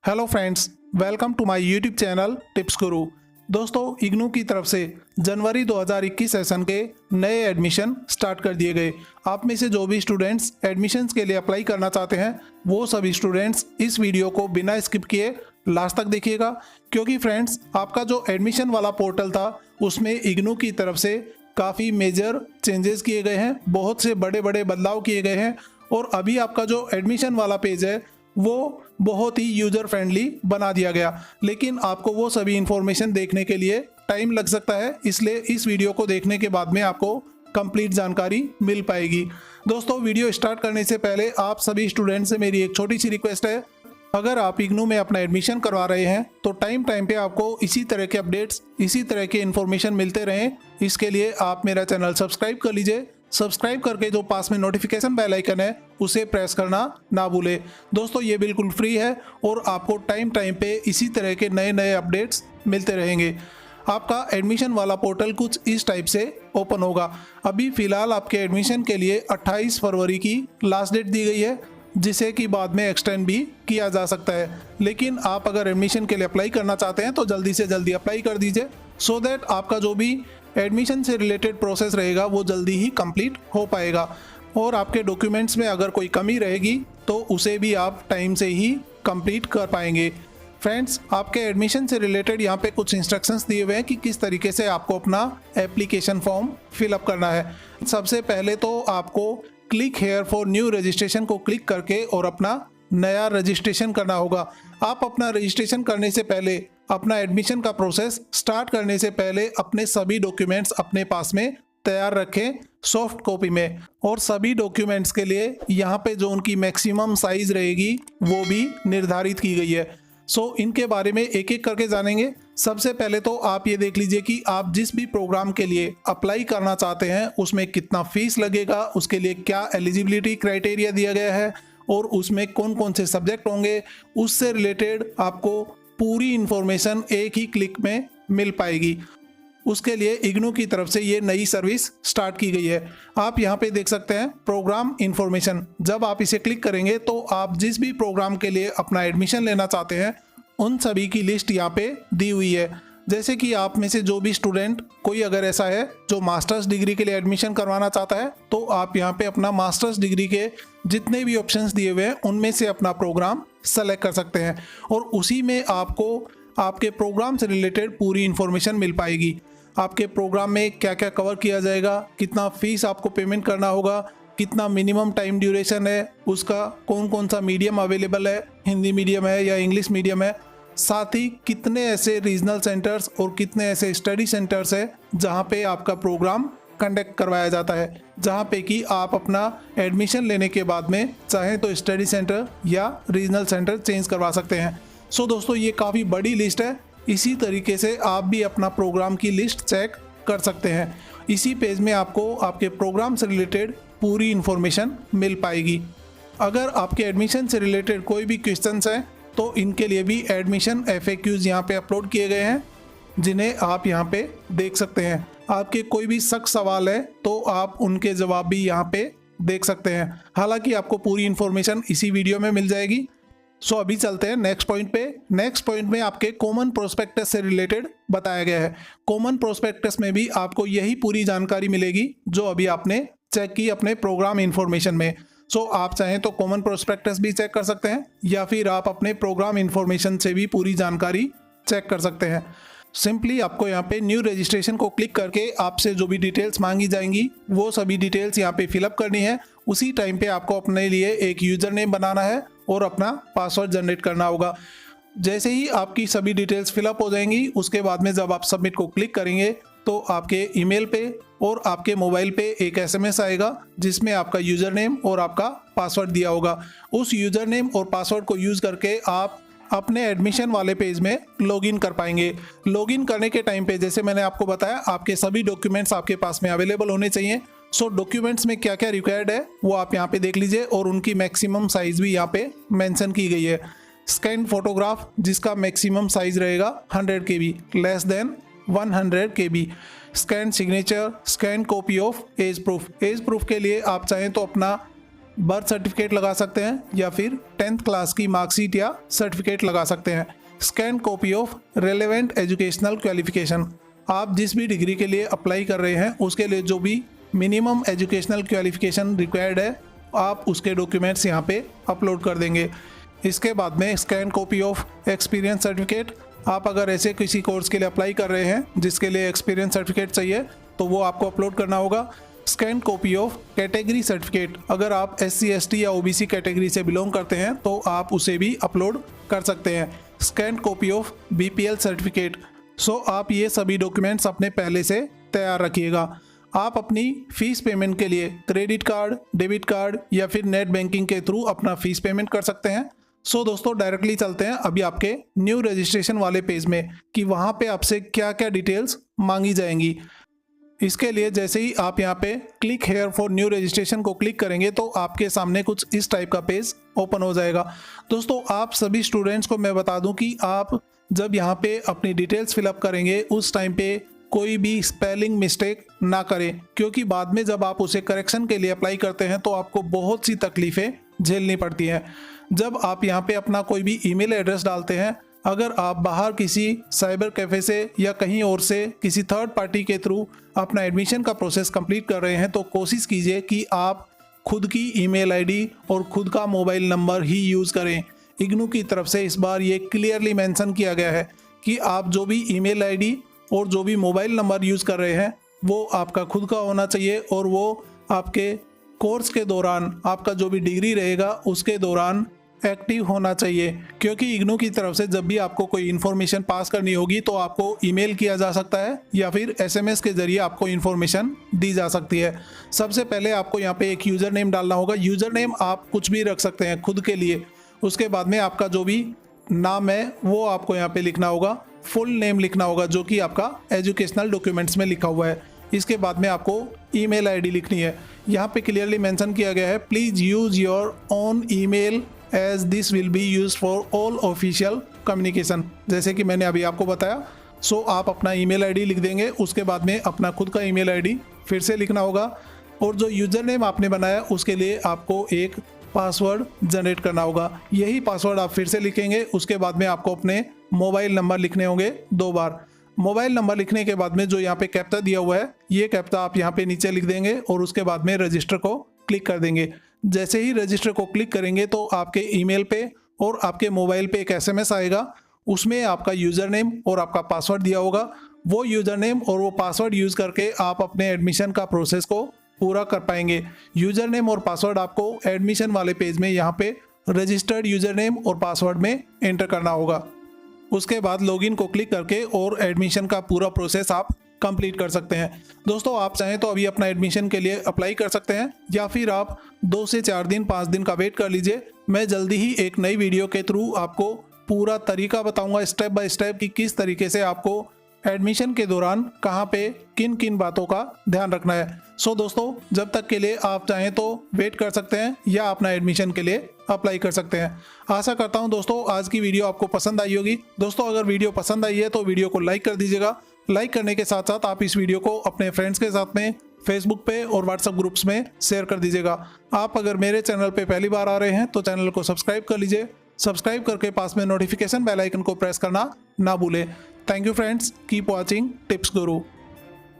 Hello friends, welcome to my YouTube channel tips guru. दोस्तों, इग्नू की तरफ से जनवरी 2021 सेशन के नए एडमिशन स्टार्ट कर दिए गए। आप में से जो भी स्टूडेंट्स एडमिशन्स के लिए अप्लाई करना चाहते हैं वो सभी स्टूडेंट्स इस वीडियो को बिना स्किप किए लास्ट तक देखिएगा, क्योंकि फ्रेंड्स आपका जो एडमिशन वाला पोर्टल था उसमें इग्नू की तरफ से काफ़ी मेजर चेंजेस किए गए हैं, बहुत से बड़े बड़े बदलाव किए गए हैं और अभी आपका जो एडमिशन वाला पेज है वो बहुत ही यूजर फ्रेंडली बना दिया गया। लेकिन आपको वो सभी इंफॉर्मेशन देखने के लिए टाइम लग सकता है, इसलिए इस वीडियो को देखने के बाद में आपको कंप्लीट जानकारी मिल पाएगी। दोस्तों, वीडियो स्टार्ट करने से पहले आप सभी स्टूडेंट से मेरी एक छोटी सी रिक्वेस्ट है, अगर आप इग्नू में अपना एडमिशन करवा रहे हैं तो टाइम पे आपको इसी तरह के अपडेट्स, इसी तरह के इन्फॉर्मेशन मिलते रहें। इसके लिए आप मेरा चैनल सब्सक्राइब कर लीजिए। सब्सक्राइब करके जो पास में नोटिफिकेशन बेल आइकन है उसे प्रेस करना ना भूलें। दोस्तों, ये बिल्कुल फ्री है और आपको टाइम पे इसी तरह के नए नए अपडेट्स मिलते रहेंगे। आपका एडमिशन वाला पोर्टल कुछ इस टाइप से ओपन होगा। अभी फ़िलहाल आपके एडमिशन के लिए 28 फरवरी की लास्ट डेट दी गई है, जिसे कि बाद में एक्सटेंड भी किया जा सकता है। लेकिन आप अगर एडमिशन के लिए अप्लाई करना चाहते हैं तो जल्दी से जल्दी अप्लाई कर दीजिए, सो दैट आपका जो भी एडमिशन से रिलेटेड प्रोसेस रहेगा वो जल्दी ही कंप्लीट हो पाएगा। और आपके डॉक्यूमेंट्स में अगर कोई कमी रहेगी तो उसे भी आप टाइम से ही कंप्लीट कर पाएंगे। फ्रेंड्स, आपके एडमिशन से रिलेटेड यहाँ पे कुछ इंस्ट्रक्शंस दिए हुए हैं कि किस तरीके से आपको अपना एप्लीकेशन फॉर्म फिलअप करना है। सबसे पहले तो आपको click here for new registration को क्लिक करके और अपना नया रजिस्ट्रेशन करना होगा। आप अपना रजिस्ट्रेशन करने से पहले, अपना एडमिशन का प्रोसेस स्टार्ट करने से पहले अपने सभी डॉक्यूमेंट्स अपने पास में तैयार रखें सॉफ्ट कॉपी में। और सभी डॉक्यूमेंट्स के लिए यहाँ पे जो उनकी मैक्सिमम साइज रहेगी वो भी निर्धारित की गई है। सो इनके बारे में एक एक करके जानेंगे। सबसे पहले तो आप ये देख लीजिए कि आप जिस भी प्रोग्राम के लिए अप्लाई करना चाहते हैं उसमें कितना फीस लगेगा, उसके लिए क्या एलिजिबिलिटी क्राइटेरिया दिया गया है और उसमें कौन कौन से सब्जेक्ट होंगे। उससे रिलेटेड आपको पूरी इंफॉर्मेशन एक ही क्लिक में मिल पाएगी। उसके लिए इग्नू की तरफ से ये नई सर्विस स्टार्ट की गई है। आप यहाँ पे देख सकते हैं प्रोग्राम इंफॉर्मेशन। जब आप इसे क्लिक करेंगे तो आप जिस भी प्रोग्राम के लिए अपना एडमिशन लेना चाहते हैं उन सभी की लिस्ट यहाँ पे दी हुई है। जैसे कि आप में से जो भी स्टूडेंट कोई अगर ऐसा है जो मास्टर्स डिग्री के लिए एडमिशन करवाना चाहता है तो आप यहाँ पे अपना मास्टर्स डिग्री के जितने भी ऑप्शंस दिए हुए हैं उनमें से अपना प्रोग्राम सेलेक्ट कर सकते हैं और उसी में आपको आपके प्रोग्राम से रिलेटेड पूरी इन्फॉर्मेशन मिल पाएगी। आपके प्रोग्राम में क्या क्या कवर किया जाएगा, कितना फीस आपको पेमेंट करना होगा, कितना मिनिमम टाइम ड्यूरेशन है, उसका कौन कौन सा मीडियम अवेलेबल है, हिंदी मीडियम है या इंग्लिश मीडियम है, साथ ही कितने ऐसे रीजनल सेंटर्स और कितने ऐसे स्टडी सेंटर्स है जहाँ पे आपका प्रोग्राम कंडक्ट करवाया जाता है, जहाँ पे कि आप अपना एडमिशन लेने के बाद में चाहें तो स्टडी सेंटर या रीजनल सेंटर चेंज करवा सकते हैं। सो दोस्तों, ये काफ़ी बड़ी लिस्ट है। इसी तरीके से आप भी अपना प्रोग्राम की लिस्ट चेक कर सकते हैं। इसी पेज में आपको आपके प्रोग्राम से रिलेटेड पूरी इन्फॉर्मेशन मिल पाएगी। अगर आपके एडमिशन से रिलेटेड कोई भी क्वेश्चंस हैं तो इनके लिए भी एडमिशन FAQs यहाँ पे अपलोड किए गए हैं, जिन्हें आप यहाँ पे देख सकते हैं। आपके कोई भी सख्त सवाल है तो आप उनके जवाब भी यहाँ पे देख सकते हैं। हालांकि आपको पूरी इन्फॉर्मेशन इसी वीडियो में मिल जाएगी। सो अभी चलते हैं नेक्स्ट पॉइंट पे। नेक्स्ट पॉइंट में आपके कॉमन प्रोस्पेक्टस से रिलेटेड बताया गया है। कॉमन प्रोस्पेक्टस में भी आपको यही पूरी जानकारी मिलेगी जो अभी आपने चेक की अपने प्रोग्राम इन्फॉर्मेशन में। सो आप चाहें तो कॉमन प्रोस्पेक्टस भी चेक कर सकते हैं या फिर आप अपने प्रोग्राम इन्फॉर्मेशन से भी पूरी जानकारी चेक कर सकते हैं। सिंपली आपको यहाँ पे न्यू रजिस्ट्रेशन को क्लिक करके आपसे जो भी डिटेल्स मांगी जाएंगी वो सभी डिटेल्स यहाँ पे फिलअप करनी है। उसी टाइम पे आपको अपने लिए एक यूजर नेम बनाना है और अपना पासवर्ड जनरेट करना होगा। जैसे ही आपकी सभी डिटेल्स फिलअप हो जाएंगी उसके बाद में जब आप सबमिट को क्लिक करेंगे तो आपके ईमेल पे और आपके मोबाइल पे एक SMS आएगा जिसमें आपका यूज़र नेम और आपका पासवर्ड दिया होगा। उस यूज़र नेम और पासवर्ड को यूज़ करके आप अपने एडमिशन वाले पेज में लॉगिन कर पाएंगे। लॉगिन करने के टाइम पे जैसे मैंने आपको बताया आपके सभी डॉक्यूमेंट्स आपके पास में अवेलेबल होने चाहिए। सो डॉक्यूमेंट्स में क्या क्या रिक्वायर्ड है वो आप यहाँ पे देख लीजिए और उनकी मैक्सिमम साइज भी यहाँ पे मेंशन की गई है। स्कैन फोटोग्राफ जिसका मैक्सिमम साइज रहेगा 100 KB, less than 100 KB। Scan signature, scan copy of age proof. Age proof के लिए आप चाहें तो अपना बर्थ सर्टिफिकेट लगा सकते हैं या फिर 10th क्लास की मार्कशीट या सर्टिफिकेट लगा सकते हैं। Scan copy of relevant educational qualification, आप जिस भी डिग्री के लिए अप्लाई कर रहे हैं उसके लिए जो भी मिनिमम एजुकेशनल क्वालिफिकेशन रिक्वायर्ड है आप उसके डॉक्यूमेंट्स यहाँ पे अपलोड कर देंगे। इसके बाद में scan copy of experience certificate, आप अगर ऐसे किसी कोर्स के लिए अप्लाई कर रहे हैं जिसके लिए एक्सपीरियंस सर्टिफिकेट चाहिए तो वो आपको अपलोड करना होगा। Scan copy of category certificate, अगर आप SC ST या OBC कैटेगरी से बिलोंग करते हैं तो आप उसे भी अपलोड कर सकते हैं। Scan copy of BPL certificate. So आप ये सभी डॉक्यूमेंट्स अपने पहले से तैयार रखिएगा। आप अपनी फ़ीस पेमेंट के लिए क्रेडिट कार्ड, डेबिट कार्ड या फिर नेट बैंकिंग के थ्रू अपना फ़ीस पेमेंट कर सकते हैं। सो दोस्तों डायरेक्टली चलते हैं अभी आपके न्यू रजिस्ट्रेशन वाले पेज में कि वहाँ पे आपसे क्या क्या डिटेल्स मांगी जाएंगी। इसके लिए जैसे ही आप यहाँ पे click here for new registration को क्लिक करेंगे तो आपके सामने कुछ इस टाइप का पेज ओपन हो जाएगा। दोस्तों आप सभी स्टूडेंट्स को मैं बता दूं कि आप जब यहाँ पे अपनी डिटेल्स फिलअप करेंगे उस टाइम पे कोई भी स्पेलिंग मिस्टेक ना करें, क्योंकि बाद में जब आप उसे करेक्शन के लिए अप्लाई करते हैं तो आपको बहुत सी तकलीफ़ें झेलनी पड़ती हैं। जब आप यहाँ पे अपना कोई भी ईमेल एड्रेस डालते हैं, अगर आप बाहर किसी साइबर कैफ़े से या कहीं और से किसी थर्ड पार्टी के थ्रू अपना एडमिशन का प्रोसेस कंप्लीट कर रहे हैं तो कोशिश कीजिए कि आप खुद की ईमेल आईडी और खुद का मोबाइल नंबर ही यूज़ करें। इग्नू की तरफ से इस बार ये क्लियरली मेंशन किया गया है कि आप जो भी ईमेल आईडी और जो भी मोबाइल नंबर यूज़ कर रहे हैं वो आपका खुद का होना चाहिए और वो आपके कोर्स के दौरान, आपका जो भी डिग्री रहेगा उसके दौरान एक्टिव होना चाहिए। क्योंकि इग्नू की तरफ से जब भी आपको कोई इन्फॉर्मेशन पास करनी होगी तो आपको ईमेल किया जा सकता है या फिर SMS के ज़रिए आपको इन्फॉर्मेशन दी जा सकती है। सबसे पहले आपको यहाँ पे एक यूज़र नेम डालना होगा। यूज़र नेम आप कुछ भी रख सकते हैं खुद के लिए। उसके बाद में आपका जो भी नाम है वो आपको यहाँ पे लिखना होगा, फुल नेम लिखना होगा जो कि आपका एजुकेशनल डॉक्यूमेंट्स में लिखा हुआ है। इसके बाद में आपको ईमेल आईडी लिखनी है। यहाँ पे क्लियरली मेंशन किया गया है please use your own email as this will be use for all official communication, जैसे कि मैंने अभी आपको बताया। सो आप अपना ईमेल आईडी लिख देंगे, उसके बाद में अपना खुद का ईमेल आईडी फिर से लिखना होगा और जो यूज़र नेम आपने बनाया उसके लिए आपको एक पासवर्ड जनरेट करना होगा। यही पासवर्ड आप फिर से लिखेंगे। उसके बाद में आपको अपने मोबाइल नंबर लिखने होंगे 2 बार। मोबाइल नंबर लिखने के बाद में जो यहाँ पे कैप्चा दिया हुआ है ये कैप्चा आप यहाँ पे नीचे लिख देंगे और उसके बाद में रजिस्टर को क्लिक कर देंगे। जैसे ही रजिस्टर को क्लिक करेंगे तो आपके ईमेल पे और आपके मोबाइल पे एक SMS आएगा, उसमें आपका यूज़र नेम और आपका पासवर्ड दिया होगा। वो यूज़र नेम और वो पासवर्ड यूज़ करके आप अपने एडमिशन का प्रोसेस को पूरा कर पाएंगे। यूज़र नेम और पासवर्ड आपको एडमिशन वाले पेज में यहाँ पे रजिस्टर्ड यूज़र नेम और पासवर्ड में एंटर करना होगा। उसके बाद लॉगिन को क्लिक करके और एडमिशन का पूरा प्रोसेस आप कंप्लीट कर सकते हैं। दोस्तों आप चाहें तो अभी अपना एडमिशन के लिए अप्लाई कर सकते हैं या फिर आप 2 से 4 दिन 5 दिन का वेट कर लीजिए। मैं जल्दी ही एक नई वीडियो के थ्रू आपको पूरा तरीका बताऊंगा स्टेप बाय स्टेप कि किस तरीके से आपको एडमिशन के दौरान कहाँ पे किन किन बातों का ध्यान रखना है। सो दोस्तों जब तक के लिए आप चाहें तो वेट कर सकते हैं या अपना एडमिशन के लिए अप्लाई कर सकते हैं। आशा करता हूं दोस्तों आज की वीडियो आपको पसंद आई होगी। दोस्तों अगर वीडियो पसंद आई है तो वीडियो को लाइक कर दीजिएगा। लाइक करने के साथ साथ आप इस वीडियो को अपने फ्रेंड्स के साथ में फेसबुक पे और व्हाट्सएप ग्रुप्स में शेयर कर दीजिएगा। आप अगर मेरे चैनल पे पहली बार आ रहे हैं तो चैनल को सब्सक्राइब कर लीजिए। सब्सक्राइब करके पास में नोटिफिकेशन बेल आइकन को प्रेस करना ना भूलें। Thank you friends, keep watching tips Guru.